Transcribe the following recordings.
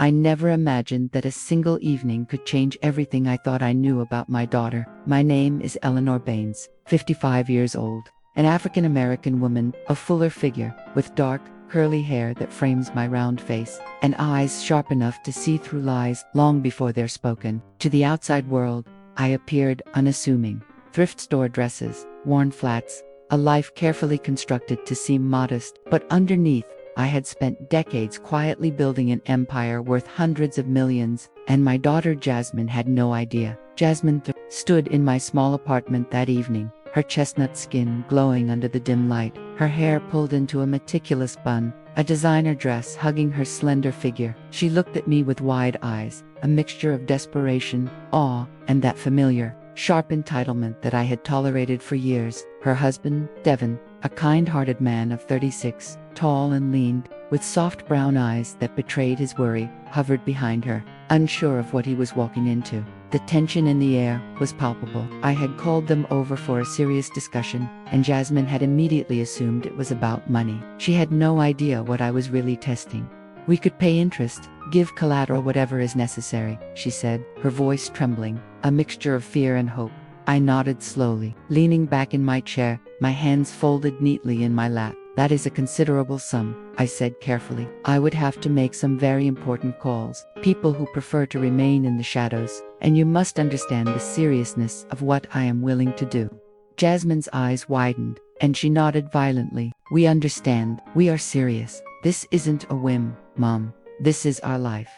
I never imagined that a single evening could change everything I thought I knew about my daughter. My name is Eleanor Baines, 55 years old, an African-American woman, a fuller figure, with dark, curly hair that frames my round face, and eyes sharp enough to see through lies long before they're spoken. To the outside world, I appeared unassuming. Thrift store dresses, worn flats, a life carefully constructed to seem modest, but underneath, I had spent decades quietly building an empire worth hundreds of millions, and my daughter Jasmine had no idea. Jasmine stood in my small apartment that evening, her chestnut skin glowing under the dim light, her hair pulled into a meticulous bun, a designer dress hugging her slender figure. She looked at me with wide eyes, a mixture of desperation, awe, and that familiar, sharp entitlement that I had tolerated for years. Her husband, Devin, a kind-hearted man of 36, tall and lean, with soft brown eyes that betrayed his worry, hovered behind her, unsure of what he was walking into. The tension in the air was palpable. I had called them over for a serious discussion, and Jasmine had immediately assumed it was about money. She had no idea what I was really testing. "We could pay interest, give collateral, whatever is necessary," she said, her voice trembling, a mixture of fear and hope. I nodded slowly, leaning back in my chair, my hands folded neatly in my lap. "That is a considerable sum," I said carefully. "I would have to make some very important calls, people who prefer to remain in the shadows, and you must understand the seriousness of what I am willing to do." Jasmine's eyes widened, and she nodded violently. "We understand. We are serious. This isn't a whim, Mom. This is our life."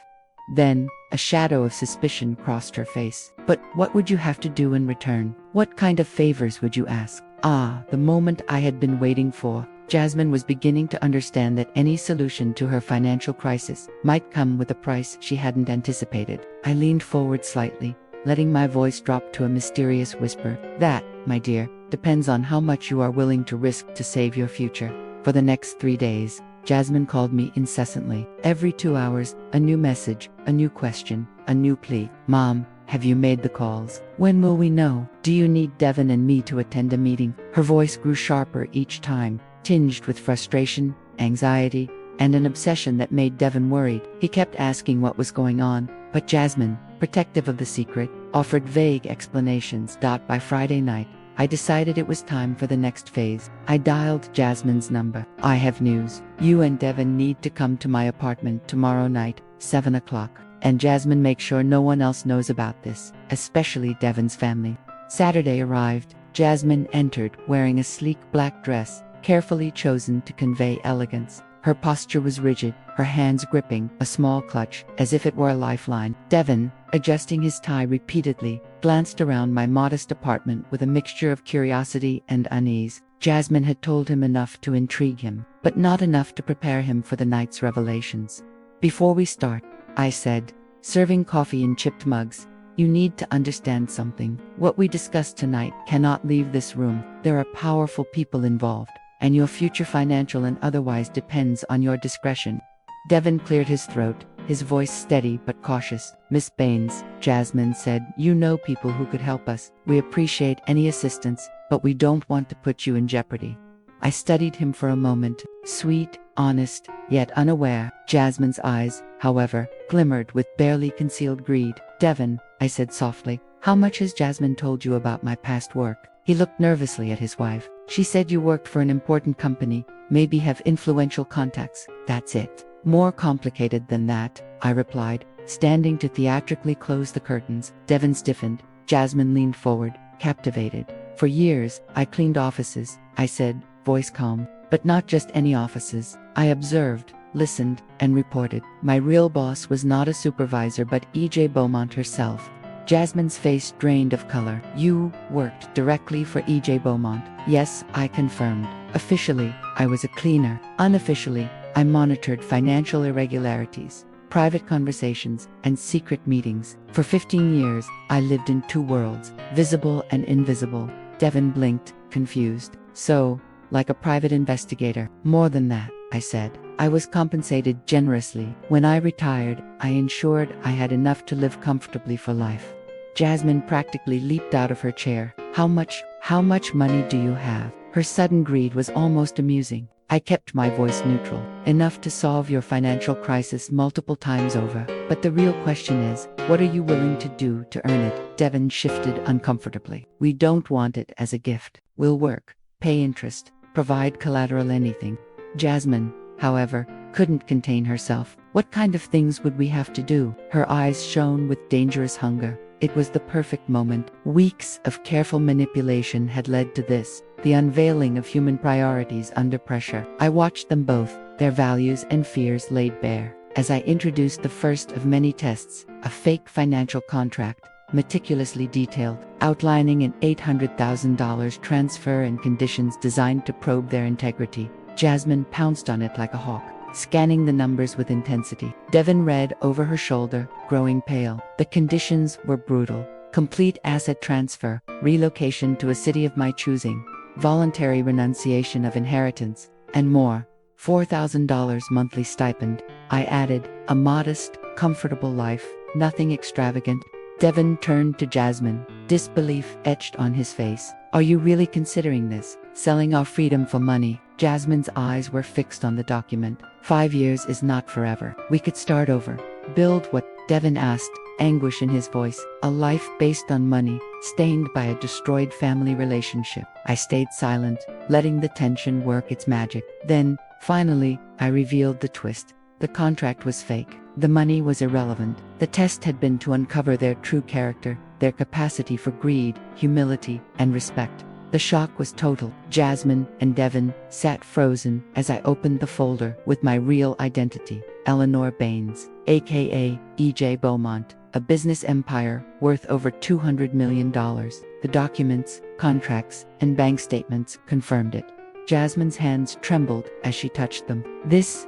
Then, a shadow of suspicion crossed her face. "But what would you have to do in return? What kind of favors would you ask?" Ah, the moment I had been waiting for. Jasmine was beginning to understand that any solution to her financial crisis might come with a price she hadn't anticipated. I leaned forward slightly, letting my voice drop to a mysterious whisper. "That, my dear, depends on how much you are willing to risk to save your future." For the next 3 days, Jasmine called me incessantly. Every 2 hours, a new message, a new question, a new plea. "Mom, have you made the calls? When will we know? Do you need Devin and me to attend a meeting?" Her voice grew sharper each time, tinged with frustration, anxiety, and an obsession that made Devin worried. He kept asking what was going on, but Jasmine, protective of the secret, offered vague explanations. By Friday night, I decided it was time for the next phase. I dialed Jasmine's number. "I have news. You and Devin need to come to my apartment tomorrow night, 7 o'clock. And Jasmine, make sure no one else knows about this, especially Devin's family." Saturday arrived. Jasmine entered wearing a sleek black dress, carefully chosen to convey elegance. Her posture was rigid, her hands gripping a small clutch, as if it were a lifeline. Devin, adjusting his tie repeatedly, glanced around my modest apartment with a mixture of curiosity and unease. Jasmine had told him enough to intrigue him, but not enough to prepare him for the night's revelations. "Before we start," I said, serving coffee in chipped mugs, "you need to understand something. What we discussed tonight cannot leave this room. There are powerful people involved, and your future, financial and otherwise, depends on your discretion." Devin cleared his throat, his voice steady but cautious. "Miss Baines," Jasmine said, "you know people who could help us. We appreciate any assistance, but we don't want to put you in jeopardy." I studied him for a moment, sweet, honest, yet unaware. Jasmine's eyes, however, glimmered with barely concealed greed. "Devin," I said softly, "how much has Jasmine told you about my past work?" He looked nervously at his wife. "She said you worked for an important company, maybe have influential contacts. That's it." "More complicated than that," I replied, standing to theatrically close the curtains. Devin stiffened. Jasmine leaned forward, captivated. "For years, I cleaned offices," I said, voice calm. "But not just any offices. I observed, listened, and reported. My real boss was not a supervisor but E.J. Beaumont herself." Jasmine's face drained of color. "You worked directly for E.J. Beaumont?" "Yes," I confirmed. "Officially, I was a cleaner. Unofficially, I monitored financial irregularities, private conversations, and secret meetings. For 15 years, I lived in 2 worlds, visible and invisible." Devin blinked, confused. "So, like a private investigator?" "More than that," I said. "I was compensated generously. When I retired, I ensured I had enough to live comfortably for life." Jasmine practically leaped out of her chair. How much money do you have?" Her sudden greed was almost amusing. I kept my voice neutral, enough to solve your financial crisis multiple times over. But the real question is, what are you willing to do to earn it? Devon shifted uncomfortably. We don't want it as a gift. We'll work, pay interest, provide collateral, anything. Jasmine, however, couldn't contain herself. What kind of things would we have to do? Her eyes shone with dangerous hunger. It was the perfect moment. Weeks of careful manipulation had led to this, the unveiling of human priorities under pressure. I watched them both, their values and fears laid bare. As I introduced the first of many tests, a fake financial contract, meticulously detailed, outlining an $800,000 transfer and conditions designed to probe their integrity, Jasmine pounced on it like a hawk, scanning the numbers with intensity. Devon read over her shoulder, growing pale. The conditions were brutal: complete asset transfer, relocation to a city of my choosing, voluntary renunciation of inheritance, and more. $4,000 monthly stipend. I added, a modest, comfortable life, nothing extravagant. Devon turned to Jasmine, disbelief etched on his face. Are you really considering this? Selling our freedom for money? Jasmine's eyes were fixed on the document. 5 years is not forever. We could start over. Build what? Devon asked, anguish in his voice. A life based on money, stained by a destroyed family relationship. I stayed silent, letting the tension work its magic. Then, finally, I revealed the twist. The contract was fake. The money was irrelevant. The test had been to uncover their true character, their capacity for greed, humility, and respect. The shock was total. Jasmine and Devon sat frozen as I opened the folder with my real identity. Eleanor Baines, aka E.J. Beaumont, a business empire worth over $200 million. The documents, contracts, and bank statements confirmed it. Jasmine's hands trembled as she touched them. This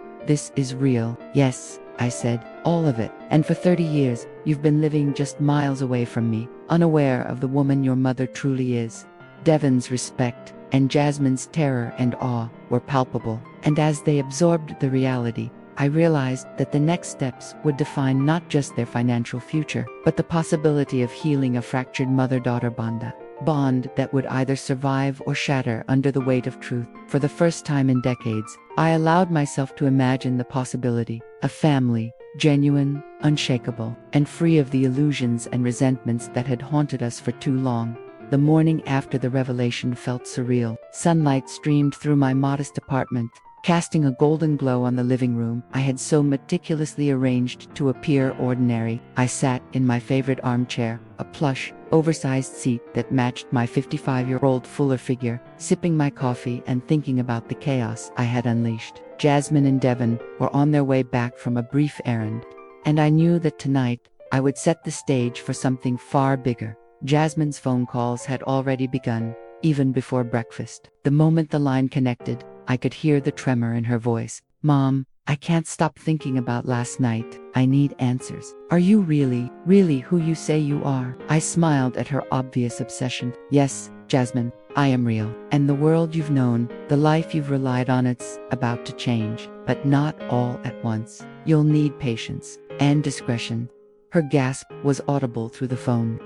is real. Yes, I said, all of it. And for 30 years, you've been living just miles away from me, unaware of the woman your mother truly is. Devon's respect and Jasmine's terror and awe were palpable, and as they absorbed the reality, I realized that the next steps would define not just their financial future, but the possibility of healing a fractured mother-daughter bond that would either survive or shatter under the weight of truth. For the first time in decades, I allowed myself to imagine the possibility: a family, genuine, unshakable, and free of the illusions and resentments that had haunted us for too long. The morning after the revelation felt surreal. Sunlight streamed through my modest apartment, casting a golden glow on the living room I had so meticulously arranged to appear ordinary. I sat in my favorite armchair, a plush, oversized seat that matched my 55-year-old fuller figure, sipping my coffee and thinking about the chaos I had unleashed. Jasmine and Devon were on their way back from a brief errand, and I knew that tonight I would set the stage for something far bigger. Jasmine's phone calls had already begun, even before breakfast. The moment the line connected, I could hear the tremor in her voice. Mom, I can't stop thinking about last night. I need answers. Are you really who you say you are? I smiled at her obvious obsession. Yes, Jasmine, I am real. And the world you've known, the life you've relied on, it's about to change. But not all at once. You'll need patience and discretion. Her gasp was audible through the phone.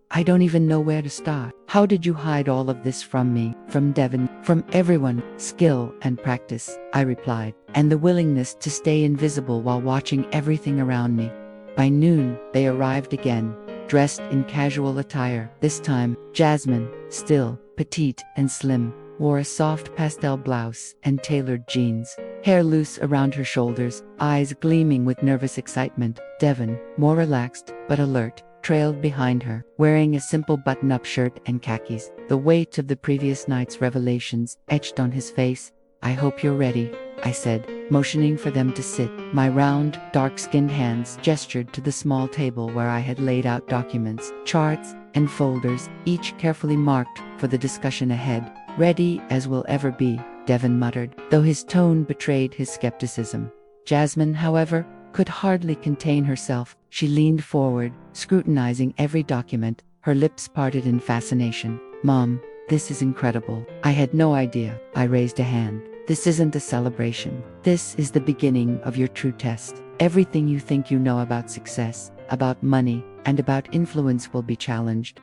I don't even know where to start. How did you hide all of this from me, from Devon, from everyone? Skill and practice, I replied, and the willingness to stay invisible while watching everything around me. By noon, they arrived again, dressed in casual attire. This time, Jasmine, still petite and slim, wore a soft pastel blouse and tailored jeans, hair loose around her shoulders, eyes gleaming with nervous excitement. Devon, more relaxed but alert, trailed behind her, wearing a simple button-up shirt and khakis, the weight of the previous night's revelations etched on his face. I hope you're ready, I said, motioning for them to sit. My round, dark-skinned hands gestured to the small table where I had laid out documents, charts, and folders, each carefully marked for the discussion ahead. Ready as we'll ever be, Devon muttered, though his tone betrayed his skepticism. Jasmine, however, could hardly contain herself. She leaned forward, scrutinizing every document, her lips parted in fascination. Mom, this is incredible. I had no idea. I raised a hand. This isn't a celebration. This is the beginning of your true test. Everything you think you know about success, about money, and about influence will be challenged.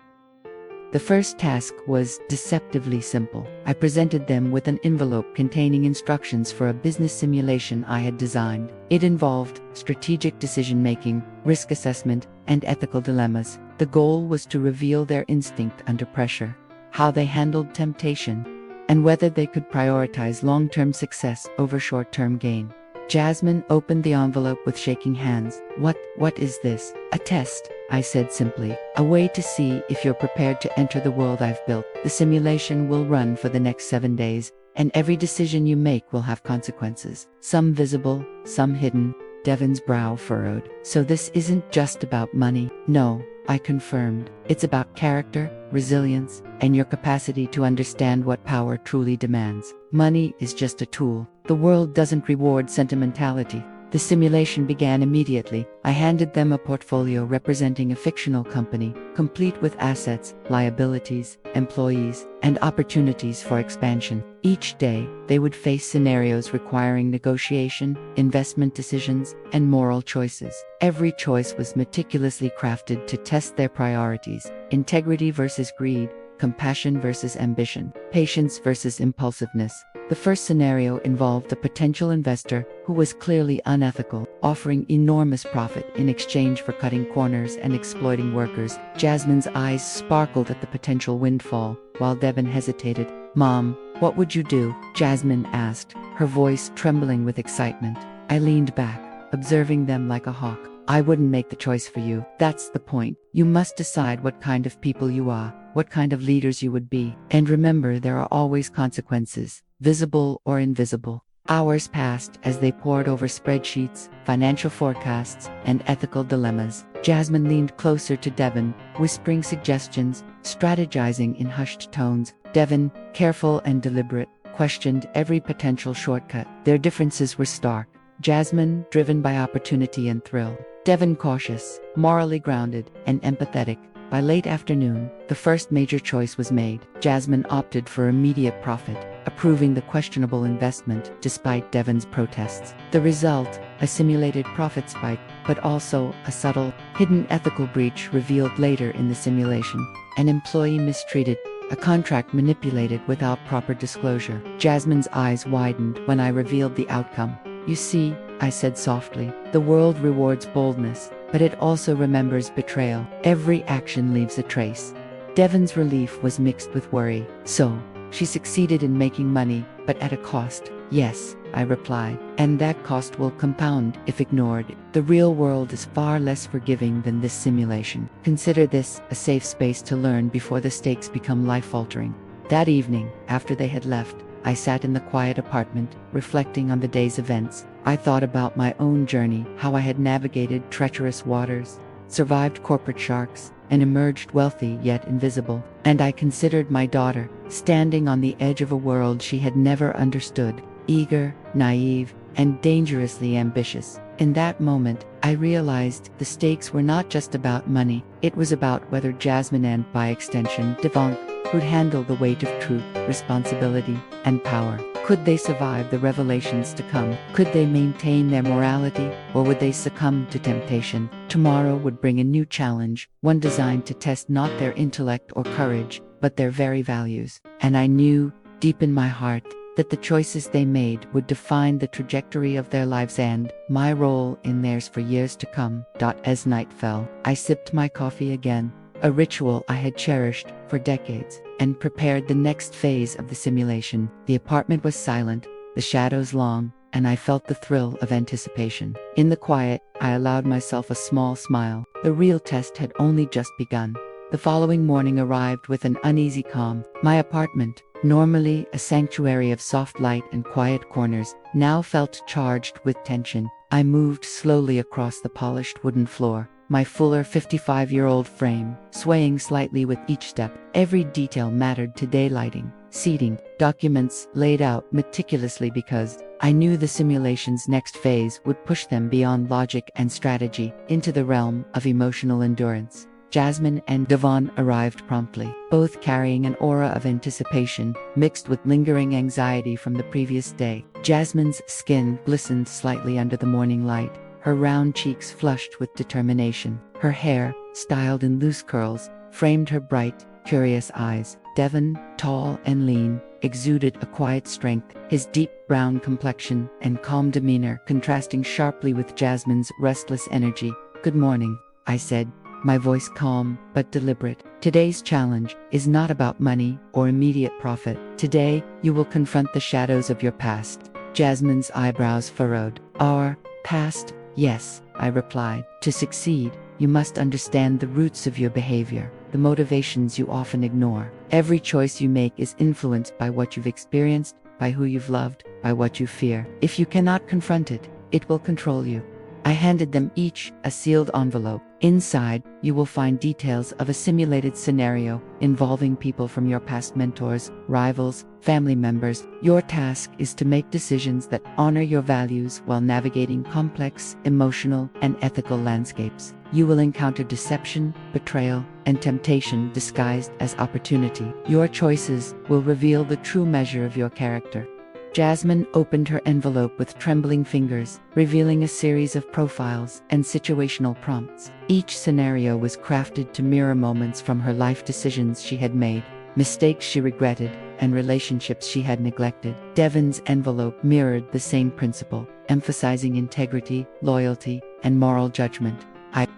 The first task was deceptively simple. I presented them with an envelope containing instructions for a business simulation I had designed. It involved strategic decision-making, risk assessment, and ethical dilemmas. The goal was to reveal their instinct under pressure, how they handled temptation, and whether they could prioritize long-term success over short-term gain. Jasmine opened the envelope with shaking hands. What is this? A test, I said simply. A way to see if you're prepared to enter the world I've built. The simulation will run for the next 7 days, and every decision you make will have consequences. Some visible, some hidden. Devon's brow furrowed. So this isn't just about money? No, I confirmed. It's about character, resilience, and your capacity to understand what power truly demands. Money is just a tool. The world doesn't reward sentimentality. The simulation began immediately. I handed them a portfolio representing a fictional company, complete with assets, liabilities, employees, and opportunities for expansion. Each day, they would face scenarios requiring negotiation, investment decisions, and moral choices. Every choice was meticulously crafted to test their priorities: integrity versus greed, compassion versus ambition, patience versus impulsiveness. The first scenario involved a potential investor who was clearly unethical, offering enormous profit in exchange for cutting corners and exploiting workers. Jasmine's eyes sparkled at the potential windfall, while Devon hesitated. "Mom, what would you do?" Jasmine asked, her voice trembling with excitement. I leaned back, observing them like a hawk. "I wouldn't make the choice for you. That's the point. You must decide what kind of people you are, what kind of leaders you would be. And remember, there are always consequences, visible or invisible." Hours passed as they pored over spreadsheets, financial forecasts, and ethical dilemmas. Jasmine leaned closer to Devon, whispering suggestions, strategizing in hushed tones. Devon, careful and deliberate, questioned every potential shortcut. Their differences were stark. Jasmine, driven by opportunity and thrill. Devon, cautious, morally grounded, and empathetic. By late afternoon, the first major choice was made. Jasmine opted for immediate profit, approving the questionable investment despite Devon's protests. The result, a simulated profit spike, but also a subtle, hidden ethical breach revealed later in the simulation. An employee mistreated, a contract manipulated without proper disclosure. Jasmine's eyes widened when I revealed the outcome. "You see," I said softly, "the world rewards boldness, but it also remembers betrayal. Every action leaves a trace." Devon's relief was mixed with worry. "So, she succeeded in making money, but at a cost." "Yes," I replied, "and that cost will compound if ignored. The real world is far less forgiving than this simulation. Consider this a safe space to learn before the stakes become life-altering." That evening, after they had left, I sat in the quiet apartment, reflecting on the day's events. I thought about my own journey, how I had navigated treacherous waters, survived corporate sharks, and emerged wealthy yet invisible. And I considered my daughter, standing on the edge of a world she had never understood, eager, naive, and dangerously ambitious. In that moment, I realized the stakes were not just about money. It was about whether Jasmine and, by extension, Devon, could handle the weight of truth, responsibility, and power. Could they survive the revelations to come? Could they maintain their morality, or would they succumb to temptation? Tomorrow would bring a new challenge, one designed to test not their intellect or courage, but their very values. And I knew, deep in my heart, that the choices they made would define the trajectory of their lives and my role in theirs for years to come. As night fell, I sipped my coffee again, a ritual I had cherished for decades, and prepared the next phase of the simulation. The apartment was silent, the shadows long, and I felt the thrill of anticipation. In the quiet, I allowed myself a small smile. The real test had only just begun. The following morning arrived with an uneasy calm. My apartment, normally a sanctuary of soft light and quiet corners, now felt charged with tension. I moved slowly across the polished wooden floor, my fuller 55-year-old frame swaying slightly with each step. Every detail mattered to daylighting, seating, documents laid out meticulously because I knew the simulation's next phase would push them beyond logic and strategy into the realm of emotional endurance. Jasmine and Devon arrived promptly, both carrying an aura of anticipation mixed with lingering anxiety from the previous day. Jasmine's skin glistened slightly under the morning light, her round cheeks flushed with determination. Her hair, styled in loose curls, framed her bright, curious eyes. Devon, tall and lean, exuded a quiet strength, his deep brown complexion and calm demeanor contrasting sharply with Jasmine's restless energy. "Good morning," I said, my voice calm but deliberate. "Today's challenge is not about money or immediate profit. Today, you will confront the shadows of your past." Jasmine's eyebrows furrowed. "Our past?" "Yes," I replied. "To succeed, you must understand the roots of your behavior, the motivations you often ignore. Every choice you make is influenced by what you've experienced, by who you've loved, by what you fear. If you cannot confront it, it will control you." I handed them each a sealed envelope. Inside, you will find details of a simulated scenario involving people from your past mentors, rivals, family members. Your task is to make decisions that honor your values while navigating complex, emotional, and ethical landscapes. You will encounter deception, betrayal, and temptation disguised as opportunity. Your choices will reveal the true measure of your character. Jasmine opened her envelope with trembling fingers, revealing a series of profiles and situational prompts. Each scenario was crafted to mirror moments from her life decisions she had made, mistakes she regretted, and relationships she had neglected. Devon's envelope mirrored the same principle, emphasizing integrity, loyalty, and moral judgment.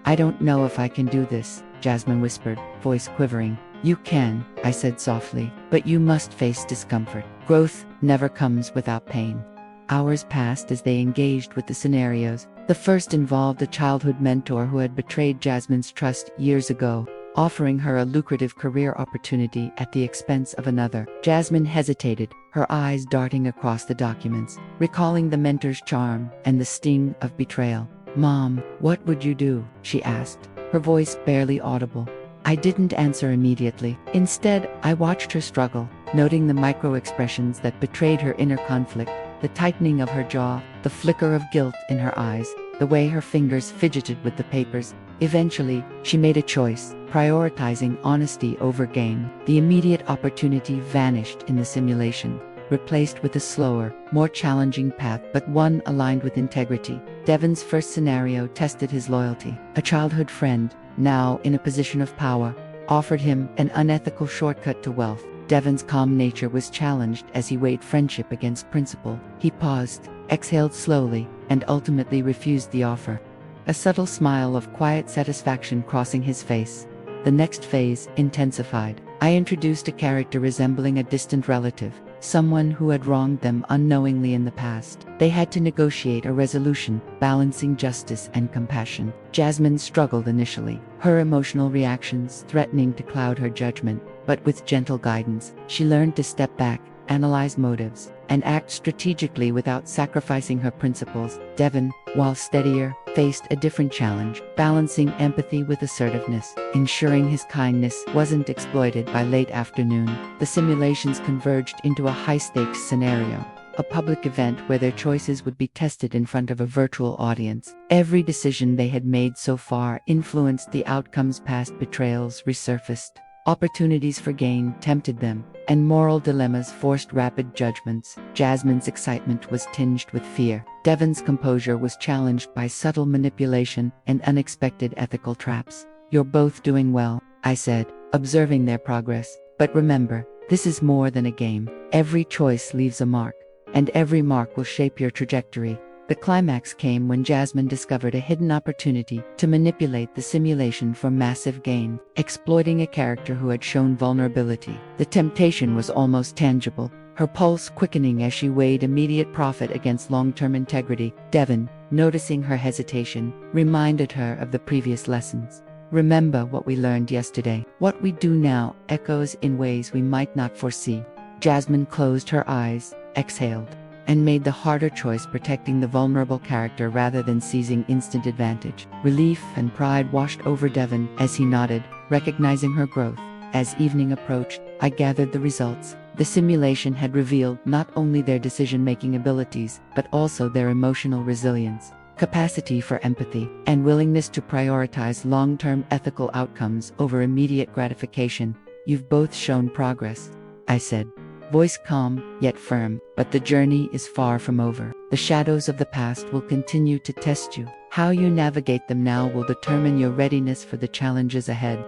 I don't know if I can do this," Jasmine whispered, voice quivering. "You can," I said softly, "but you must face discomfort. Growth never comes without pain." Hours passed as they engaged with the scenarios. The first involved a childhood mentor who had betrayed Jasmine's trust years ago, offering her a lucrative career opportunity at the expense of another. Jasmine hesitated, her eyes darting across the documents, recalling the mentor's charm and the sting of betrayal. "Mom, what would you do?" she asked, her voice barely audible. I didn't answer immediately. Instead, I watched her struggle, noting the micro-expressions that betrayed her inner conflict, the tightening of her jaw, the flicker of guilt in her eyes, the way her fingers fidgeted with the papers. Eventually, she made a choice, prioritizing honesty over gain. The immediate opportunity vanished in the simulation, replaced with a slower, more challenging path, but one aligned with integrity. Devon's first scenario tested his loyalty. A childhood friend, now in a position of power, offered him an unethical shortcut to wealth. Devon's calm nature was challenged as he weighed friendship against principle. He paused, exhaled slowly, and ultimately refused the offer, a subtle smile of quiet satisfaction crossing his face. The next phase intensified. I introduced a character resembling a distant relative, someone who had wronged them unknowingly in the past. They had to negotiate a resolution, balancing justice and compassion. Jasmine struggled initially, her emotional reactions threatening to cloud her judgment, but with gentle guidance, she learned to step back, analyze motives, and act strategically without sacrificing her principles. Devon, while steadier, faced a different challenge, balancing empathy with assertiveness, ensuring his kindness wasn't exploited by late afternoon. The simulations converged into a high-stakes scenario, a public event where their choices would be tested in front of a virtual audience. Every decision they had made so far influenced the outcomes. Past betrayals resurfaced, opportunities for gain tempted them, and moral dilemmas forced rapid judgments. Jasmine's excitement was tinged with fear. Devon's composure was challenged by subtle manipulation and unexpected ethical traps. "You're both doing well," I said, observing their progress. "But remember, this is more than a game. Every choice leaves a mark, and every mark will shape your trajectory." The climax came when Jasmine discovered a hidden opportunity to manipulate the simulation for massive gain, exploiting a character who had shown vulnerability. The temptation was almost tangible, her pulse quickening as she weighed immediate profit against long-term integrity. Devon, noticing her hesitation, reminded her of the previous lessons. "Remember what we learned yesterday. What we do now echoes in ways we might not foresee." Jasmine closed her eyes, exhaled, and made the harder choice, protecting the vulnerable character rather than seizing instant advantage. Relief and pride washed over Devon as he nodded, recognizing her growth. As evening approached, I gathered the results. The simulation had revealed not only their decision-making abilities, but also their emotional resilience, capacity for empathy, and willingness to prioritize long-term ethical outcomes over immediate gratification. "You've both shown progress," I said, voice calm yet firm, "but the journey is far from over. The shadows of the past will continue to test you. How you navigate them now will determine your readiness for the challenges ahead."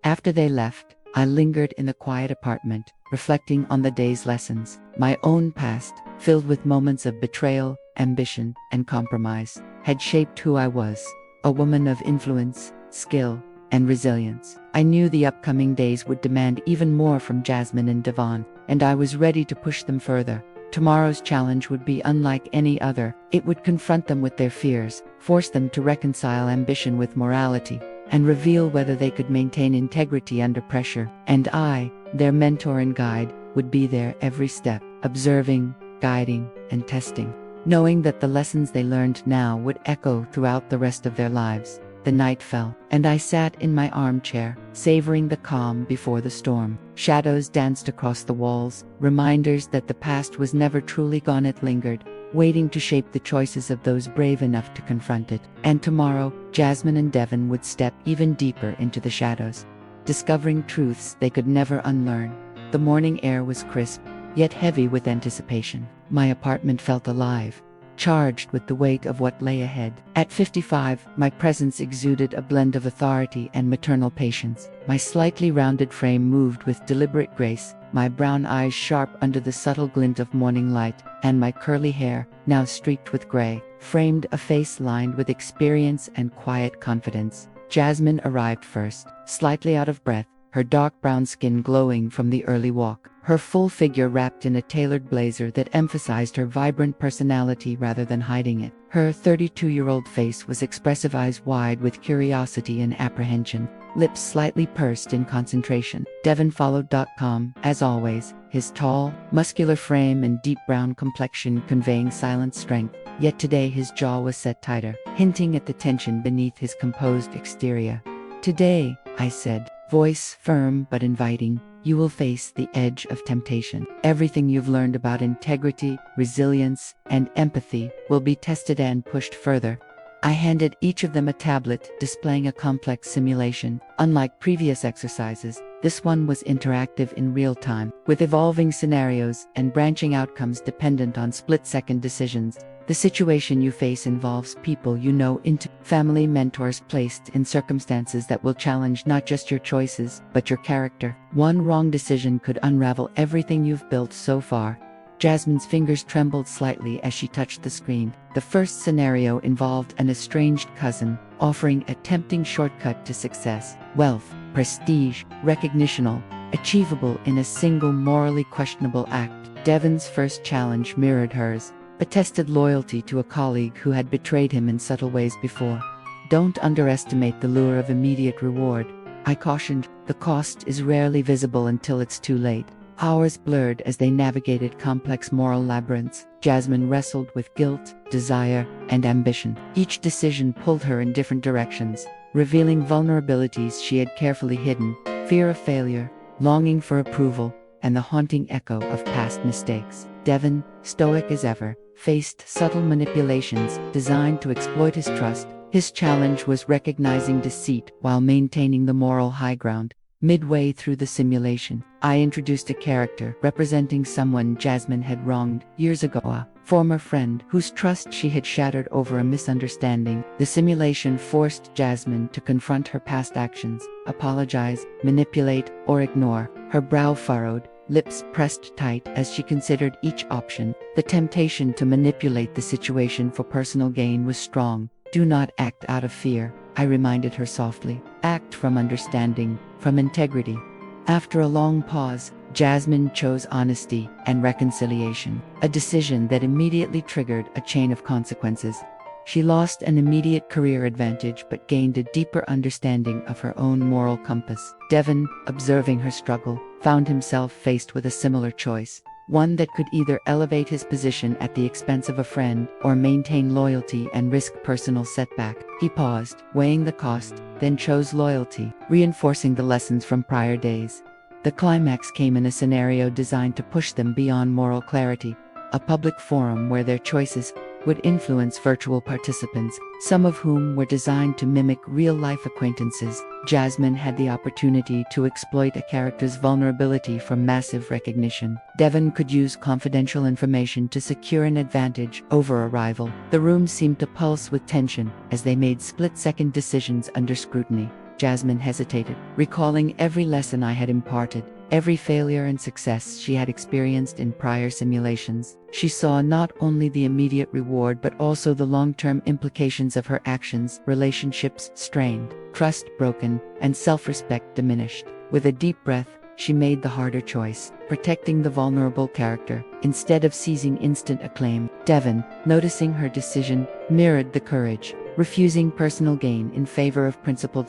After they left, I lingered in the quiet apartment, reflecting on the day's lessons. My own past, filled with moments of betrayal, ambition, and compromise, had shaped who I was, a woman of influence, skill, and resilience. I knew the upcoming days would demand even more from Jasmine and Devon, and I was ready to push them further. Tomorrow's challenge would be unlike any other. It would confront them with their fears, force them to reconcile ambition with morality, and reveal whether they could maintain integrity under pressure. And I, their mentor and guide, would be there every step, observing, guiding, and testing, knowing that the lessons they learned now would echo throughout the rest of their lives. The night fell, and I sat in my armchair, savoring the calm before the storm. Shadows danced across the walls, reminders that the past was never truly gone. It lingered, waiting to shape the choices of those brave enough to confront it. And tomorrow, Jasmine and Devon would step even deeper into the shadows, discovering truths they could never unlearn. The morning air was crisp, yet heavy with anticipation. My apartment felt alive, charged with the weight of what lay ahead. At 55, my presence exuded a blend of authority and maternal patience. My slightly rounded frame moved with deliberate grace, my brown eyes sharp under the subtle glint of morning light, and my curly hair, now streaked with gray, framed a face lined with experience and quiet confidence. Jasmine arrived first, slightly out of breath, her dark brown skin glowing from the early walk, her full figure wrapped in a tailored blazer that emphasized her vibrant personality rather than hiding it. Her 32-year-old face was expressive, eyes wide with curiosity and apprehension, lips slightly pursed in concentration. Devon followed. As always, his tall, muscular frame and deep brown complexion conveying silent strength, yet today his jaw was set tighter, hinting at the tension beneath his composed exterior. "Today," I said, voice firm but inviting, "you will face the edge of temptation. Everything you've learned about integrity, resilience, and empathy will be tested and pushed further." I handed each of them a tablet displaying a complex simulation. Unlike previous exercises, this one was interactive in real time, with evolving scenarios and branching outcomes dependent on split-second decisions. The situation you face involves people you know, into family mentors placed in circumstances that will challenge not just your choices, but your character. One wrong decision could unravel everything you've built so far. Jasmine's fingers trembled slightly as she touched the screen. The first scenario involved an estranged cousin, offering a tempting shortcut to success. Wealth, prestige, recognition, achievable in a single morally questionable act. Devon's first challenge mirrored hers, attested loyalty to a colleague who had betrayed him in subtle ways before. "Don't underestimate the lure of immediate reward," I cautioned. "The cost is rarely visible until it's too late." Hours blurred as they navigated complex moral labyrinths. Jasmine wrestled with guilt, desire, and ambition. Each decision pulled her in different directions, revealing vulnerabilities she had carefully hidden: fear of failure, longing for approval, and the haunting echo of past mistakes. Devon, stoic as ever, faced subtle manipulations designed to exploit his trust. His challenge was recognizing deceit while maintaining the moral high ground. Midway through the simulation, I introduced a character representing someone Jasmine had wronged years ago, a former friend whose trust she had shattered over a misunderstanding. The simulation forced Jasmine to confront her past actions, apologize, manipulate, or ignore. Her brow furrowed, lips pressed tight as she considered each option. The temptation to manipulate the situation for personal gain was strong. "Do not act out of fear," I reminded her softly. "Act from understanding, from integrity." After a long pause, Jasmine chose honesty and reconciliation, a decision that immediately triggered a chain of consequences. She lost an immediate career advantage but gained a deeper understanding of her own moral compass. Devon, observing her struggle, found himself faced with a similar choice, one that could either elevate his position at the expense of a friend or maintain loyalty and risk personal setback. He paused, weighing the cost, then chose loyalty, reinforcing the lessons from prior days. The climax came in a scenario designed to push them beyond moral clarity, a public forum where their choices would influence virtual participants, some of whom were designed to mimic real-life acquaintances. Jasmine had the opportunity to exploit a character's vulnerability for massive recognition. Devon could use confidential information to secure an advantage over a rival. The room seemed to pulse with tension as they made split-second decisions under scrutiny. Jasmine hesitated, recalling every lesson I had imparted, every failure and success she had experienced in prior simulations. She saw not only the immediate reward but also the long-term implications of her actions: relationships strained, trust broken, and self-respect diminished. With a deep breath, she made the harder choice, protecting the vulnerable character, instead of seizing instant acclaim. Devon, noticing her decision, mirrored the courage, refusing personal gain in favor of principle.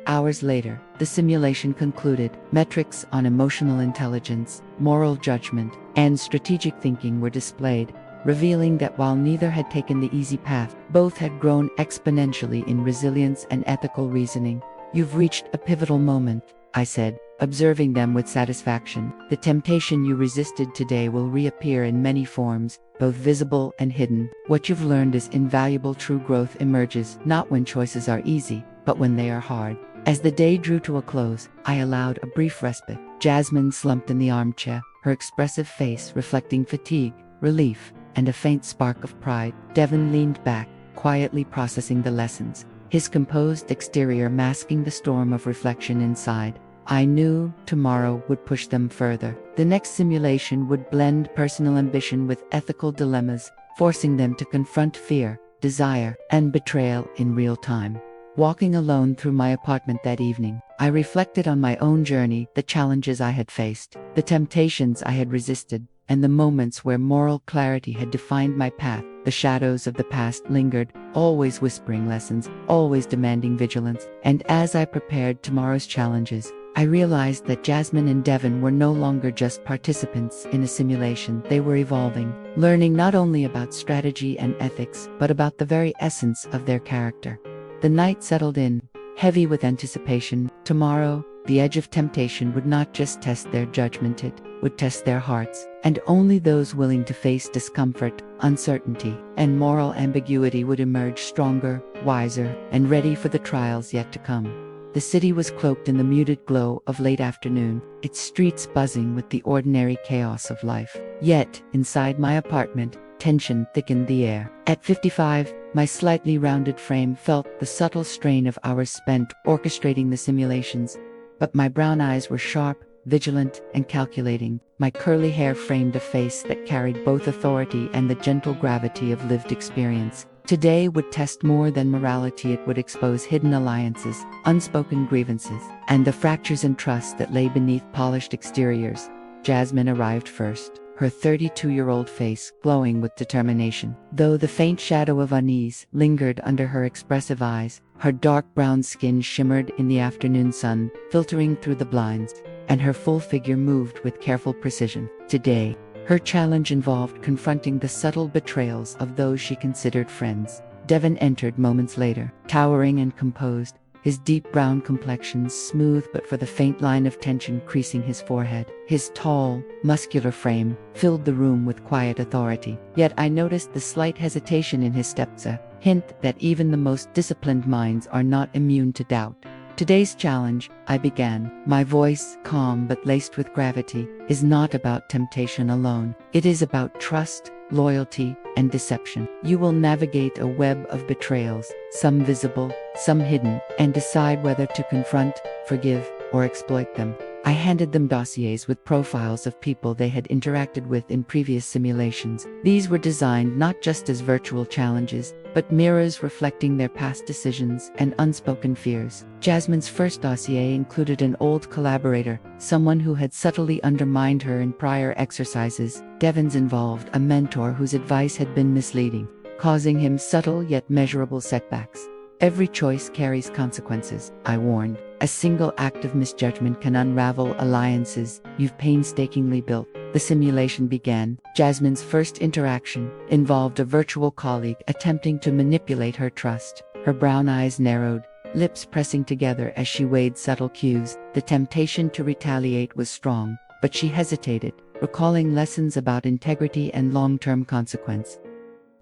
Hours later, the simulation concluded. Metrics on emotional intelligence, moral judgment, and strategic thinking were displayed, revealing that while neither had taken the easy path, both had grown exponentially in resilience and ethical reasoning. "You've reached a pivotal moment," I said, observing them with satisfaction. "The temptation you resisted today will reappear in many forms, both visible and hidden. What you've learned is invaluable. True growth emerges not when choices are easy, but when they are hard." As the day drew to a close, I allowed a brief respite. Jasmine slumped in the armchair, her expressive face reflecting fatigue, relief, and a faint spark of pride. Devon leaned back, quietly processing the lessons, his composed exterior masking the storm of reflection inside. I knew tomorrow would push them further. The next simulation would blend personal ambition with ethical dilemmas, forcing them to confront fear, desire, and betrayal in real time. Walking alone through my apartment that evening, I reflected on my own journey, the challenges I had faced, the temptations I had resisted, and the moments where moral clarity had defined my path. The shadows of the past lingered, always whispering lessons, always demanding vigilance. And as I prepared tomorrow's challenges, I realized that Jasmine and Devon were no longer just participants in a simulation. They were evolving, learning not only about strategy and ethics, but about the very essence of their character. The night settled in, heavy with anticipation. Tomorrow, the edge of temptation would not just test their judgment, it would test their hearts. And only those willing to face discomfort, uncertainty, and moral ambiguity would emerge stronger, wiser, and ready for the trials yet to come. The city was cloaked in the muted glow of late afternoon, its streets buzzing with the ordinary chaos of life. Yet, inside my apartment, tension thickened the air. At 55, my slightly rounded frame felt the subtle strain of hours spent orchestrating the simulations, but my brown eyes were sharp, vigilant, and calculating. My curly hair framed a face that carried both authority and the gentle gravity of lived experience. Today would test more than morality. It would expose hidden alliances, unspoken grievances, and the fractures in trust that lay beneath polished exteriors. Jasmine arrived first, her 32-year-old face glowing with determination. Though the faint shadow of unease lingered under her expressive eyes, her dark brown skin shimmered in the afternoon sun, filtering through the blinds, and her full figure moved with careful precision. Today, her challenge involved confronting the subtle betrayals of those she considered friends. Devon entered moments later, towering and composed, his deep brown complexion smooth but for the faint line of tension creasing his forehead. His tall, muscular frame filled the room with quiet authority. Yet I noticed the slight hesitation in his steps, a hint that even the most disciplined minds are not immune to doubt. "Today's challenge," I began, my voice calm but laced with gravity, "is not about temptation alone. It is about trust, loyalty, and deception. You will navigate a web of betrayals, some visible, some hidden, and decide whether to confront, forgive, or exploit them." I handed them dossiers with profiles of people they had interacted with in previous simulations. These were designed not just as virtual challenges, but mirrors reflecting their past decisions and unspoken fears. Jasmine's first dossier included an old collaborator, someone who had subtly undermined her in prior exercises. Devon's involved a mentor whose advice had been misleading, causing him subtle yet measurable setbacks. "Every choice carries consequences," I warned. "A single act of misjudgment can unravel alliances you've painstakingly built." The simulation began. Jasmine's first interaction involved a virtual colleague attempting to manipulate her trust. Her brown eyes narrowed, lips pressing together as she weighed subtle cues. The temptation to retaliate was strong, but she hesitated, recalling lessons about integrity and long-term consequence.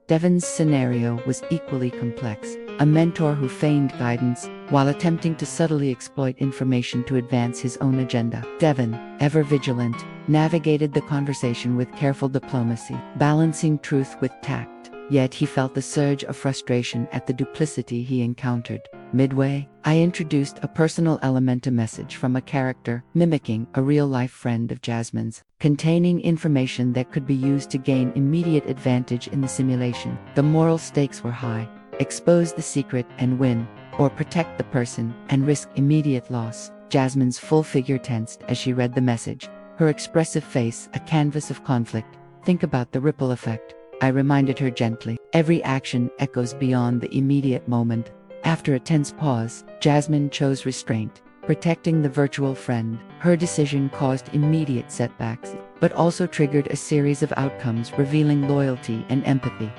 Devon's scenario was equally complex. A mentor who feigned guidance while attempting to subtly exploit information to advance his own agenda. Devon, ever vigilant, navigated the conversation with careful diplomacy, balancing truth with tact. Yet he felt the surge of frustration at the duplicity he encountered. Midway, I introduced a personal element to message from a character, mimicking a real-life friend of Jasmine's, containing information that could be used to gain immediate advantage in the simulation. The moral stakes were high: expose the secret and win, or protect the person and risk immediate loss. Jasmine's full figure tensed as she read the message, her expressive face a canvas of conflict. Think about the ripple effect, I reminded her gently. Every action echoes beyond the immediate moment. After a tense pause, Jasmine chose restraint, protecting the virtual friend. Her decision caused immediate setbacks, but also triggered a series of outcomes revealing loyalty and empathy,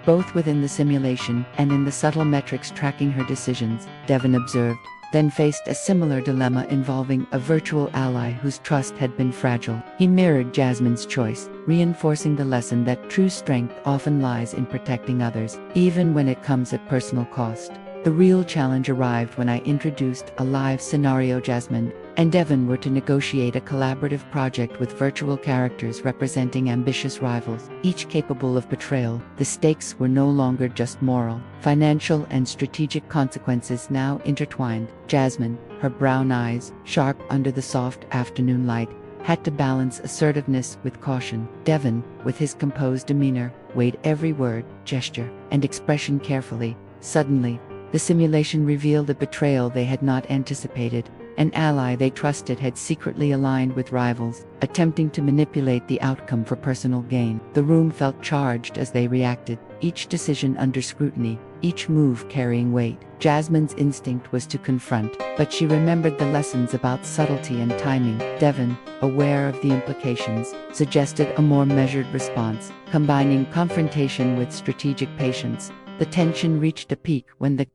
both within the simulation and in the subtle metrics tracking her decisions. Devon observed, then faced a similar dilemma involving a virtual ally whose trust had been fragile. He mirrored Jasmine's choice, reinforcing the lesson that true strength often lies in protecting others, even when it comes at personal cost. The real challenge arrived when I introduced a live scenario. Jasmine and Devon were to negotiate a collaborative project with virtual characters representing ambitious rivals, each capable of betrayal. The stakes were no longer just moral, financial and strategic consequences now intertwined. Jasmine, her brown eyes sharp under the soft afternoon light, had to balance assertiveness with caution. Devon, with his composed demeanor, weighed every word, gesture, and expression carefully. Suddenly, the simulation revealed a betrayal they had not anticipated. An ally they trusted had secretly aligned with rivals, attempting to manipulate the outcome for personal gain. The room felt charged as they reacted, each decision under scrutiny, each move carrying weight. Jasmine's instinct was to confront, but she remembered the lessons about subtlety and timing. Devon, aware of the implications, suggested a more measured response, combining confrontation with strategic patience. The tension reached a peak when the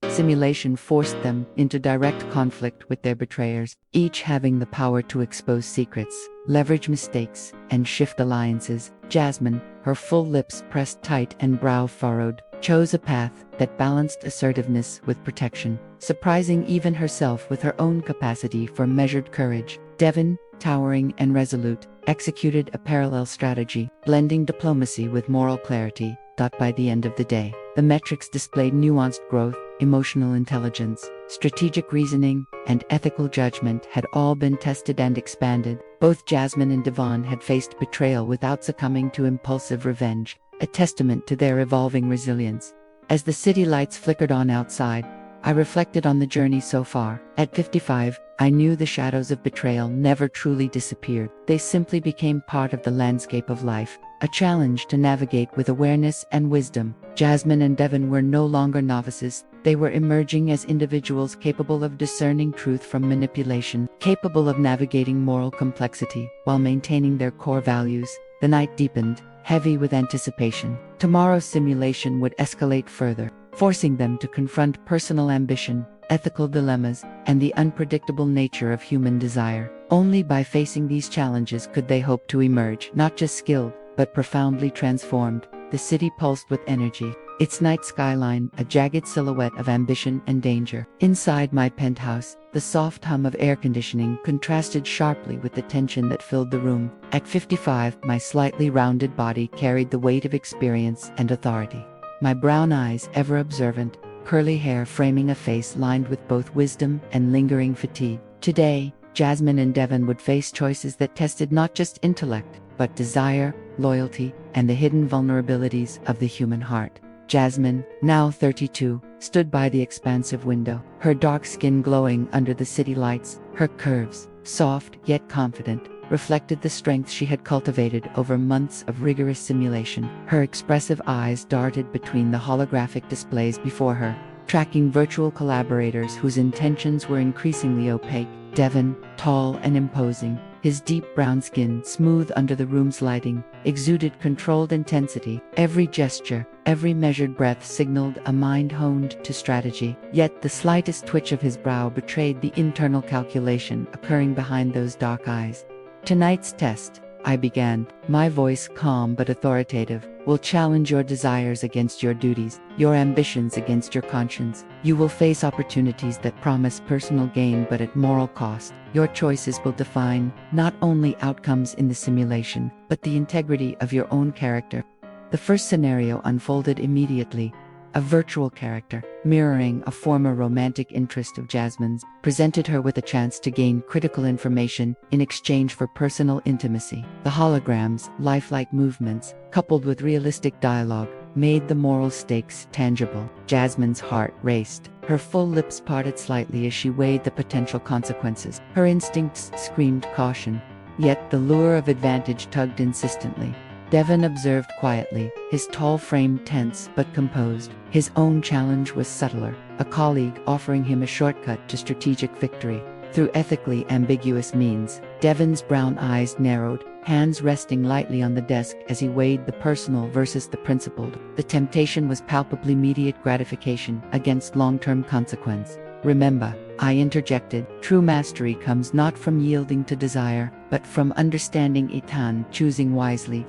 simulation forced them into direct conflict with their betrayers, each having the power to expose secrets, leverage mistakes, and shift alliances. Jasmine, her full lips pressed tight and brow furrowed, chose a path that balanced assertiveness with protection, surprising even herself with her own capacity for measured courage. Devon, towering and resolute, executed a parallel strategy, blending diplomacy with moral clarity. By the end of the day, the metrics displayed nuanced growth, emotional intelligence, strategic reasoning, and ethical judgment had all been tested and expanded. Both Jasmine and Devon had faced betrayal without succumbing to impulsive revenge, a testament to their evolving resilience. As the city lights flickered on outside, I reflected on the journey so far. At 55, I knew the shadows of betrayal never truly disappeared. They simply became part of the landscape of life, a challenge to navigate with awareness and wisdom. Jasmine and Devon were no longer novices. They were emerging as individuals capable of discerning truth from manipulation, capable of navigating moral complexity while maintaining their core values. The night deepened, heavy with anticipation. Tomorrow's simulation would escalate further, forcing them to confront personal ambition, ethical dilemmas, and the unpredictable nature of human desire. Only by facing these challenges could they hope to emerge, not just skilled, but profoundly transformed. The city pulsed with energy, its night skyline a jagged silhouette of ambition and danger. Inside my penthouse, the soft hum of air conditioning contrasted sharply with the tension that filled the room. At 55, my slightly rounded body carried the weight of experience and authority. My brown eyes, ever observant, curly hair framing a face lined with both wisdom and lingering fatigue. Today, Jasmine and Devon would face choices that tested not just intellect, but desire, loyalty, and the hidden vulnerabilities of the human heart. Jasmine, now 32, stood by the expansive window, her dark skin glowing under the city lights. Her curves, soft yet confident, reflected the strength she had cultivated over months of rigorous simulation. Her expressive eyes darted between the holographic displays before her, tracking virtual collaborators whose intentions were increasingly opaque. Devon, tall and imposing, his deep brown skin smooth under the room's lighting, exuded controlled intensity. Every gesture, every measured breath signaled a mind honed to strategy. Yet the slightest twitch of his brow betrayed the internal calculation occurring behind those dark eyes. Tonight's test, I began, my voice calm but authoritative, will challenge your desires against your duties, your ambitions against your conscience. You will face opportunities that promise personal gain but at moral cost. Your choices will define not only outcomes in the simulation, but the integrity of your own character. The first scenario unfolded immediately. a virtual character, mirroring a former romantic interest of Jasmine's, presented her with a chance to gain critical information in exchange for personal intimacy. The holograms, lifelike movements, coupled with realistic dialogue, made the moral stakes tangible. Jasmine's heart raced. Her full lips parted slightly as she weighed the potential consequences. Her instincts screamed caution, yet the lure of advantage tugged insistently. Devon observed quietly, his tall frame tense but composed. His own challenge was subtler, a colleague offering him a shortcut to strategic victory. Through ethically ambiguous means, Devon's brown eyes narrowed, hands resting lightly on the desk as he weighed the personal versus the principled. The temptation was palpably immediate gratification against long-term consequence. Remember, I interjected, true mastery comes not from yielding to desire, but from understanding etan, choosing wisely.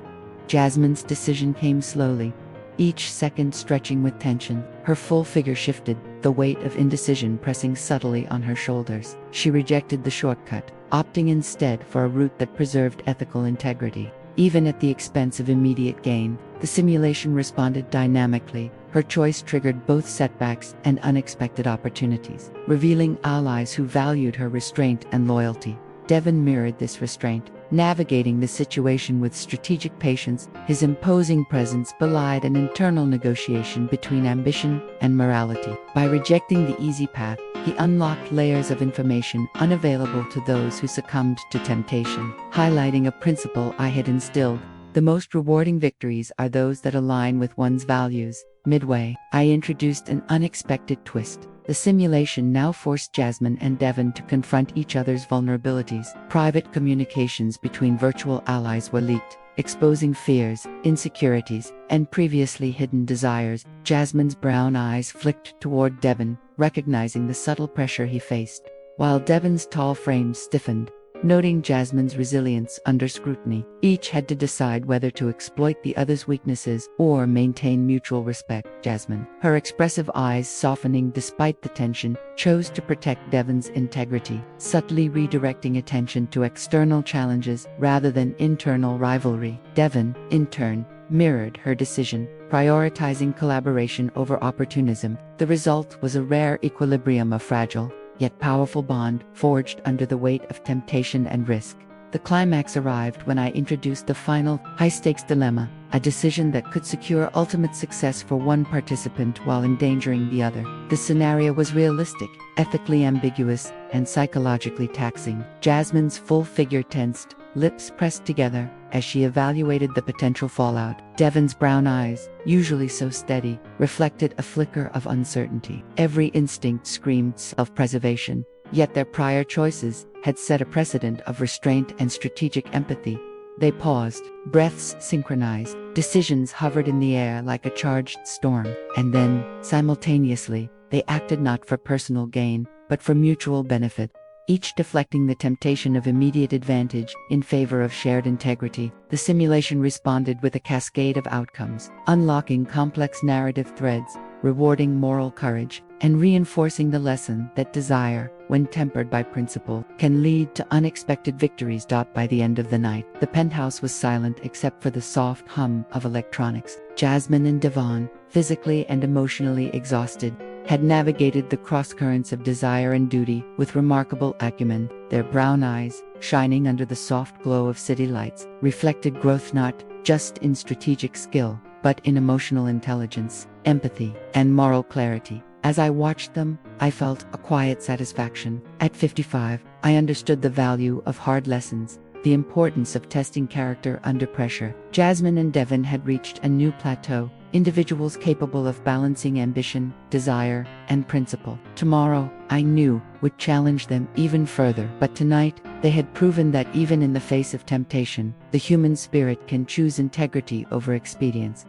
Jasmine's decision came slowly, each second stretching with tension. Her full figure shifted, the weight of indecision pressing subtly on her shoulders. She rejected the shortcut, opting instead for a route that preserved ethical integrity. Even at the expense of immediate gain, the simulation responded dynamically. Her choice triggered both setbacks and unexpected opportunities, revealing allies who valued her restraint and loyalty. Devon mirrored this restraint, navigating the situation with strategic patience. His imposing presence belied an internal negotiation between ambition and morality. By rejecting the easy path, he unlocked layers of information unavailable to those who succumbed to temptation, highlighting a principle I had instilled. The most rewarding victories are those that align with one's values. Midway, I introduced an unexpected twist. The simulation now forced Jasmine and Devon to confront each other's vulnerabilities. Private communications between virtual allies were leaked, exposing fears, insecurities, and previously hidden desires. Jasmine's brown eyes flicked toward Devon, recognizing the subtle pressure he faced, while Devon's tall frame stiffened, noting Jasmine's resilience under scrutiny. Each had to decide whether to exploit the other's weaknesses or maintain mutual respect. Jasmine, her expressive eyes softening despite the tension, chose to protect Devon's integrity, subtly redirecting attention to external challenges rather than internal rivalry. Devon, in turn, mirrored her decision, prioritizing collaboration over opportunism. The result was a rare equilibrium of fragile, yet powerful bond, forged under the weight of temptation and risk. The climax arrived when I introduced the final, high-stakes dilemma, a decision that could secure ultimate success for one participant while endangering the other. The scenario was realistic, ethically ambiguous, and psychologically taxing. Jasmine's full figure tensed, lips pressed together, as she evaluated the potential fallout. Devon's brown eyes, usually so steady, reflected a flicker of uncertainty. Every instinct screamed self-preservation, yet their prior choices had set a precedent of restraint and strategic empathy. They paused, breaths synchronized, decisions hovered in the air like a charged storm. And then, simultaneously, they acted not for personal gain, but for mutual benefit, each deflecting the temptation of immediate advantage in favor of shared integrity. The simulation responded with a cascade of outcomes, unlocking complex narrative threads, rewarding moral courage, and reinforcing the lesson that desire, when tempered by principle, can lead to unexpected victories. By the end of the night, the penthouse was silent except for the soft hum of electronics. Jasmine and Devon, physically and emotionally exhausted, had navigated the crosscurrents of desire and duty with remarkable acumen. Their brown eyes, shining under the soft glow of city lights, reflected growth not just in strategic skill, but in emotional intelligence, empathy, and moral clarity. As I watched them, I felt a quiet satisfaction. At 55, I understood the value of hard lessons, the importance of testing character under pressure. Jasmine and Devon had reached a new plateau, individuals capable of balancing ambition, desire, and principle. Tomorrow, I knew, would challenge them even further. But tonight, they had proven that even in the face of temptation, the human spirit can choose integrity over expedience.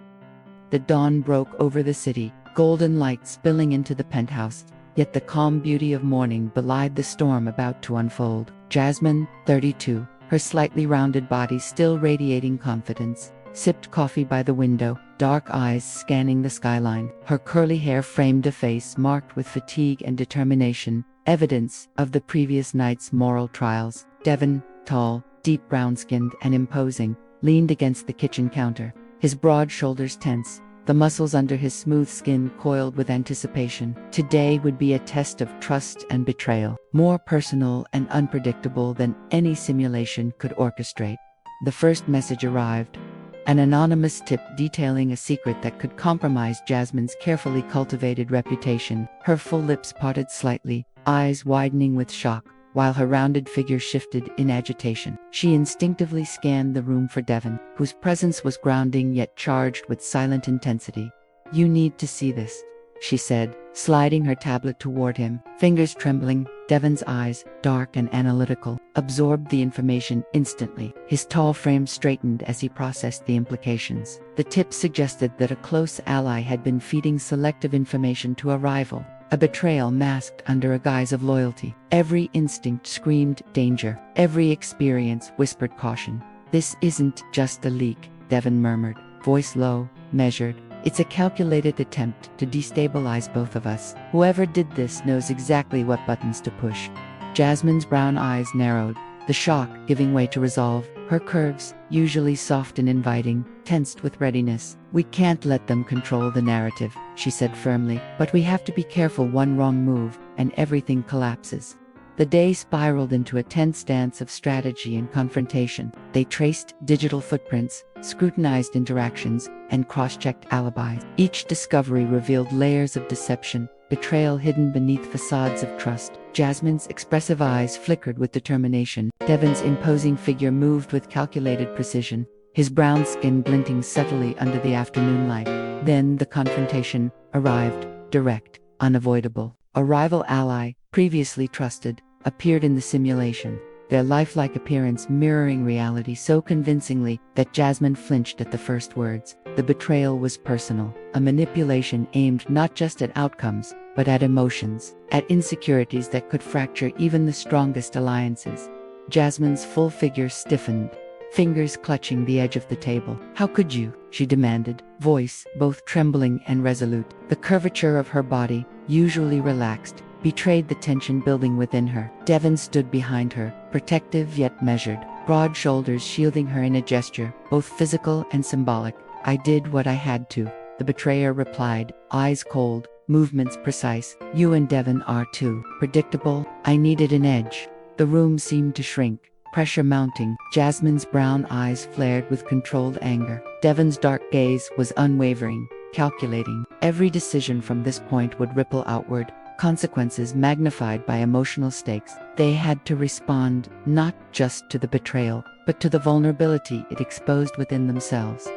The dawn broke over the city, golden light spilling into the penthouse, yet the calm beauty of morning belied the storm about to unfold. Jasmine, 32, her slightly rounded body still radiating confidence, sipped coffee by the window, dark eyes scanning the skyline. Her curly hair framed a face marked with fatigue and determination, evidence of the previous night's moral trials. Devon, tall, deep brown-skinned and imposing, leaned against the kitchen counter, his broad shoulders tense, the muscles under his smooth skin coiled with anticipation. Today would be a test of trust and betrayal, more personal and unpredictable than any simulation could orchestrate. The first message arrived. An anonymous tip detailing a secret that could compromise Jasmine's carefully cultivated reputation. Her full lips parted slightly, eyes widening with shock, while her rounded figure shifted in agitation. She instinctively scanned the room for Devon, whose presence was grounding yet charged with silent intensity. "You need to see this," she said, sliding her tablet toward him, fingers trembling. Devon's eyes, dark and analytical, absorbed the information instantly. His tall frame straightened as he processed the implications. The tip suggested that a close ally had been feeding selective information to a rival, a betrayal masked under a guise of loyalty. Every instinct screamed danger. Every experience whispered caution. "This isn't just a leak," Devon murmured, voice low, measured. "It's a calculated attempt to destabilize both of us. Whoever did this knows exactly what buttons to push." Jasmine's brown eyes narrowed, the shock giving way to resolve. Her curves, usually soft and inviting, tensed with readiness. "We can't let them control the narrative," she said firmly, "but we have to be careful. One wrong move, and everything collapses." The day spiraled into a tense dance of strategy and confrontation. They traced digital footprints, scrutinized interactions, and cross-checked alibis. Each discovery revealed layers of deception, betrayal hidden beneath facades of trust. Jasmine's expressive eyes flickered with determination. Devon's imposing figure moved with calculated precision, his brown skin glinting subtly under the afternoon light. Then the confrontation arrived, direct, unavoidable. A rival ally, previously trusted, appeared in the simulation, their lifelike appearance mirroring reality so convincingly that Jasmine flinched at the first words. The betrayal was personal, a manipulation aimed not just at outcomes, but at emotions, at insecurities that could fracture even the strongest alliances. Jasmine's full figure stiffened, fingers clutching the edge of the table. "How could you?" she demanded, voice both trembling and resolute. The curvature of her body, usually relaxed, betrayed the tension building within her. Devon stood behind her, protective yet measured, broad shoulders shielding her in a gesture, both physical and symbolic. "I did what I had to," the betrayer replied, eyes cold, movements precise. "You and Devon are too predictable. I needed an edge." The room seemed to shrink, pressure mounting. Jasmine's brown eyes flared with controlled anger. Devon's dark gaze was unwavering, calculating. Every decision from this point would ripple outward, consequences magnified by emotional stakes. They had to respond not just to the betrayal, but to the vulnerability it exposed within themselves.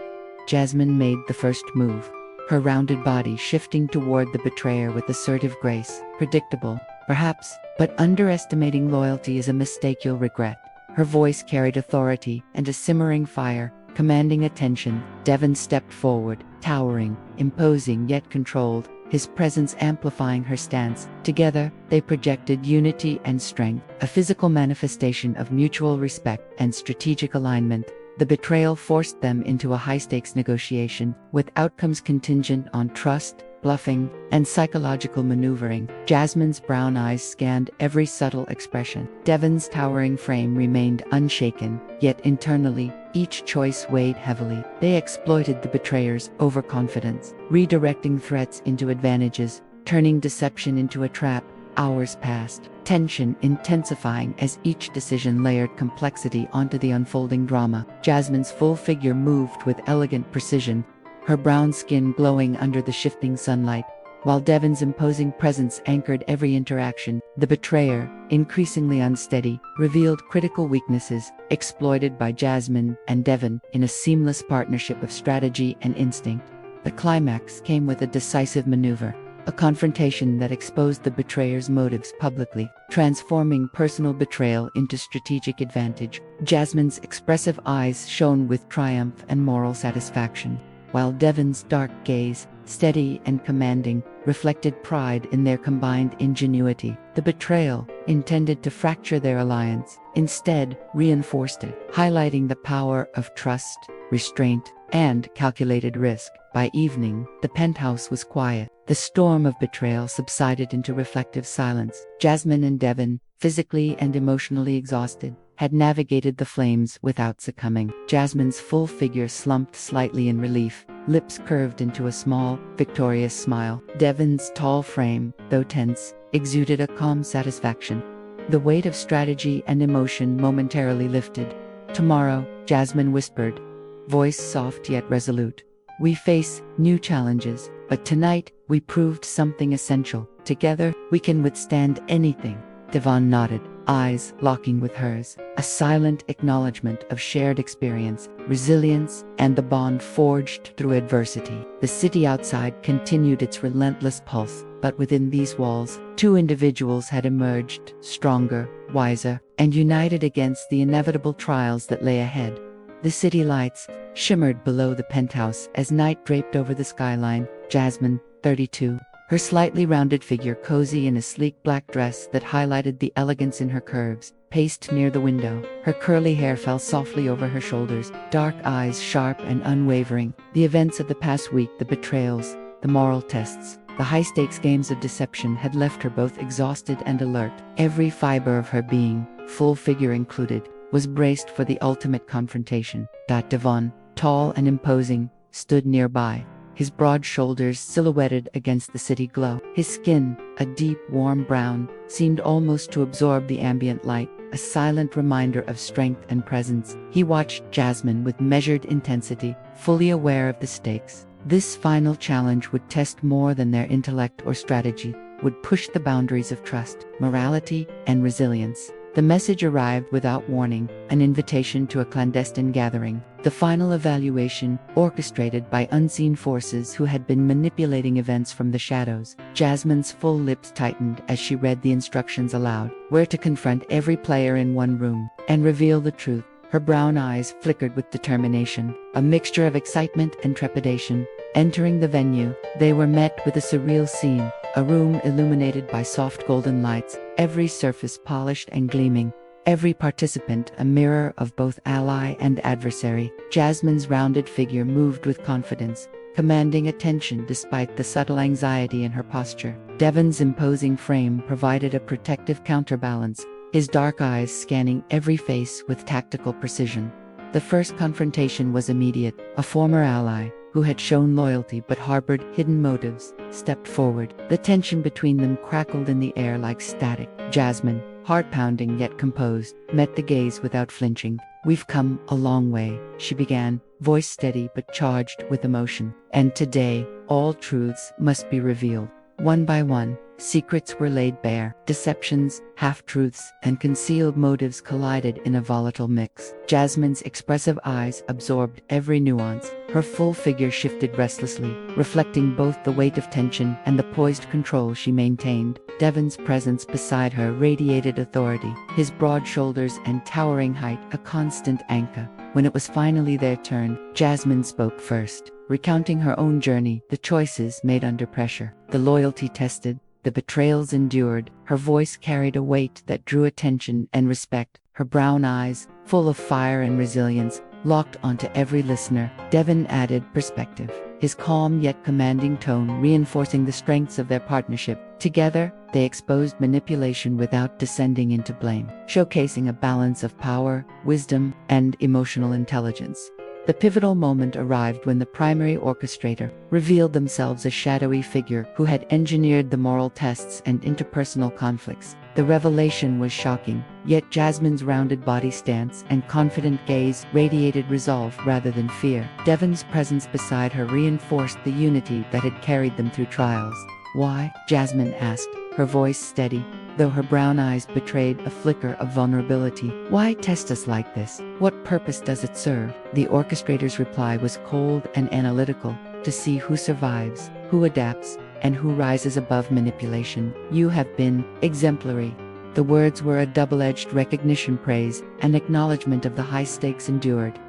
Jasmine made the first move, her rounded body shifting toward the betrayer with assertive grace. Predictable, perhaps, but underestimating loyalty is a mistake you'll regret. Her voice carried authority and a simmering fire, commanding attention. Devon stepped forward, towering, imposing yet controlled, his presence amplifying her stance. Together, they projected unity and strength, a physical manifestation of mutual respect and strategic alignment. The betrayal forced them into a high-stakes negotiation, with outcomes contingent on trust, bluffing, and psychological maneuvering. Jasmine's brown eyes scanned every subtle expression. Devon's towering frame remained unshaken, yet internally, each choice weighed heavily. They exploited the betrayer's overconfidence, redirecting threats into advantages, turning deception into a trap. Hours passed, tension intensifying as each decision layered complexity onto the unfolding drama. Jasmine's full figure moved with elegant precision, her brown skin glowing under the shifting sunlight, while Devon's imposing presence anchored every interaction. The betrayer, increasingly unsteady, revealed critical weaknesses, exploited by Jasmine and Devon in a seamless partnership of strategy and instinct. The climax came with a decisive maneuver, a confrontation that exposed the betrayer's motives publicly, transforming personal betrayal into strategic advantage. Jasmine's expressive eyes shone with triumph and moral satisfaction, while Devon's dark gaze, steady and commanding, reflected pride in their combined ingenuity. The betrayal, intended to fracture their alliance, instead reinforced it, highlighting the power of trust, restraint, and calculated risk. By evening, the penthouse was quiet. The storm of betrayal subsided into reflective silence. Jasmine and Devon, physically and emotionally exhausted, had navigated the flames without succumbing. Jasmine's full figure slumped slightly in relief, lips curved into a small, victorious smile. Devon's tall frame, though tense, exuded a calm satisfaction. The weight of strategy and emotion momentarily lifted. "Tomorrow," Jasmine whispered, voice soft yet resolute, "we face new challenges, but tonight we proved something essential. Together, we can withstand anything." Devon nodded, eyes locking with hers, a silent acknowledgement of shared experience, resilience, and the bond forged through adversity. The city outside continued its relentless pulse, but within these walls, two individuals had emerged, stronger, wiser, and united against the inevitable trials that lay ahead. The city lights shimmered below the penthouse as night draped over the skyline. Jasmine, 32, her slightly rounded figure cozy in a sleek black dress that highlighted the elegance in her curves, paced near the window. Her curly hair fell softly over her shoulders, dark eyes sharp and unwavering. The events of the past week, the betrayals, the moral tests, the high-stakes games of deception had left her both exhausted and alert. Every fiber of her being, full figure included, was braced for the ultimate confrontation. Devon, tall and imposing, stood nearby, his broad shoulders silhouetted against the city glow. His skin, a deep, warm brown, seemed almost to absorb the ambient light, a silent reminder of strength and presence. He watched Jasmine with measured intensity, fully aware of the stakes. This final challenge would test more than their intellect or strategy, would push the boundaries of trust, morality, and resilience. The message arrived without warning, an invitation to a clandestine gathering, the final evaluation orchestrated by unseen forces who had been manipulating events from the shadows. Jasmine's full lips tightened as she read the instructions aloud, where to confront every player in one room and reveal the truth. Her brown eyes flickered with determination, a mixture of excitement and trepidation. Entering the venue, they were met with a surreal scene, a room illuminated by soft golden lights, every surface polished and gleaming, every participant a mirror of both ally and adversary. Jasmine's rounded figure moved with confidence, commanding attention despite the subtle anxiety in her posture. Devon's imposing frame provided a protective counterbalance, his dark eyes scanning every face with tactical precision. The first confrontation was immediate. A former ally, who had shown loyalty but harbored hidden motives, stepped forward. The tension between them crackled in the air like static. Jasmine, heart-pounding yet composed, met the gaze without flinching. "We've come a long way," she began, voice steady but charged with emotion. "And today, all truths must be revealed. One by one, secrets were laid bare. Deceptions, half-truths, and concealed motives collided in a volatile mix." Jasmine's expressive eyes absorbed every nuance. Her full figure shifted restlessly, reflecting both the weight of tension and the poised control she maintained. Devon's presence beside her radiated authority, his broad shoulders and towering height a constant anchor. When it was finally their turn, Jasmine spoke first, recounting her own journey, the choices made under pressure, the loyalty tested, the betrayals endured. Her voice carried a weight that drew attention and respect. Her brown eyes, full of fire and resilience, locked onto every listener. Devon added perspective, his calm yet commanding tone reinforcing the strengths of their partnership. Together, they exposed manipulation without descending into blame, showcasing a balance of power, wisdom, and emotional intelligence. The pivotal moment arrived when the primary orchestrator revealed themselves a shadowy figure who had engineered the moral tests and interpersonal conflicts. The revelation was shocking, yet Jasmine's rounded body stance and confident gaze radiated resolve rather than fear. Devon's presence beside her reinforced the unity that had carried them through trials. "Why?" Jasmine asked, her voice steady, though her brown eyes betrayed a flicker of vulnerability. "Why test us like this? What purpose does it serve?" The orchestrator's reply was cold and analytical, to see who survives, who adapts, and who rises above manipulation. "You have been exemplary." The words were a double-edged recognition, praise, and acknowledgement of the high stakes endured.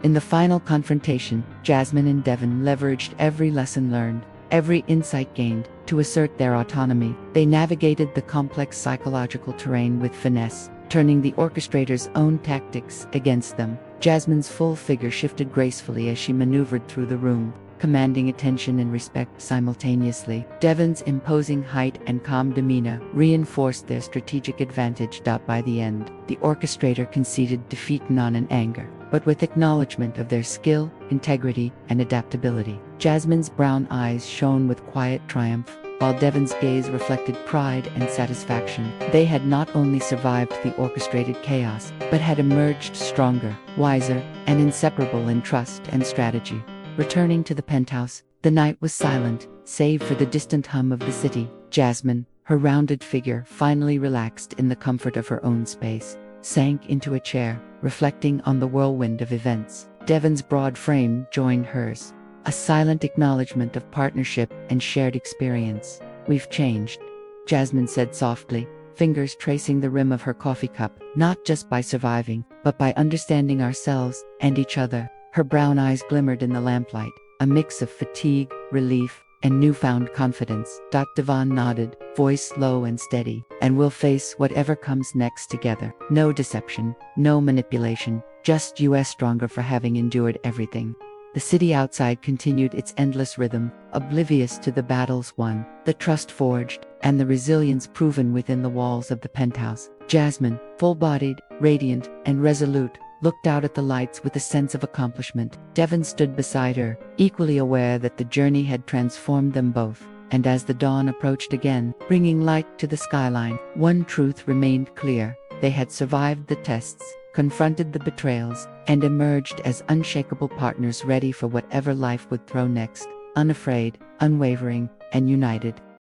In the final confrontation, Jasmine and Devon leveraged every lesson learned, every insight gained, to assert their autonomy. They navigated the complex psychological terrain with finesse, turning the orchestrator's own tactics against them. Jasmine's full figure shifted gracefully as she maneuvered through the room, commanding attention and respect simultaneously. Devon's imposing height and calm demeanor reinforced their strategic advantage. By the end, the orchestrator conceded defeat not in anger, but with acknowledgement of their skill, integrity, and adaptability. Jasmine's brown eyes shone with quiet triumph, while Devon's gaze reflected pride and satisfaction. They had not only survived the orchestrated chaos, but had emerged stronger, wiser, and inseparable in trust and strategy. Returning to the penthouse, the night was silent, save for the distant hum of the city. Jasmine, her rounded figure finally relaxed in the comfort of her own space, sank into a chair, reflecting on the whirlwind of events. Devon's broad frame joined hers, a silent acknowledgement of partnership and shared experience. "We've changed," Jasmine said softly, fingers tracing the rim of her coffee cup, "not just by surviving, but by understanding ourselves and each other." Her brown eyes glimmered in the lamplight, a mix of fatigue, relief, and newfound confidence. Devon nodded, voice low and steady, "And we'll face whatever comes next together. No deception, no manipulation, just us stronger for having endured everything." The city outside continued its endless rhythm, oblivious to the battles won, the trust forged, and the resilience proven within the walls of the penthouse. Jasmine, full-bodied, radiant, and resolute, looked out at the lights with a sense of accomplishment. Devon stood beside her, equally aware that the journey had transformed them both. And as the dawn approached again, bringing light to the skyline, one truth remained clear: they had survived the tests, confronted the betrayals, and emerged as unshakable partners ready for whatever life would throw next, unafraid, unwavering, and united.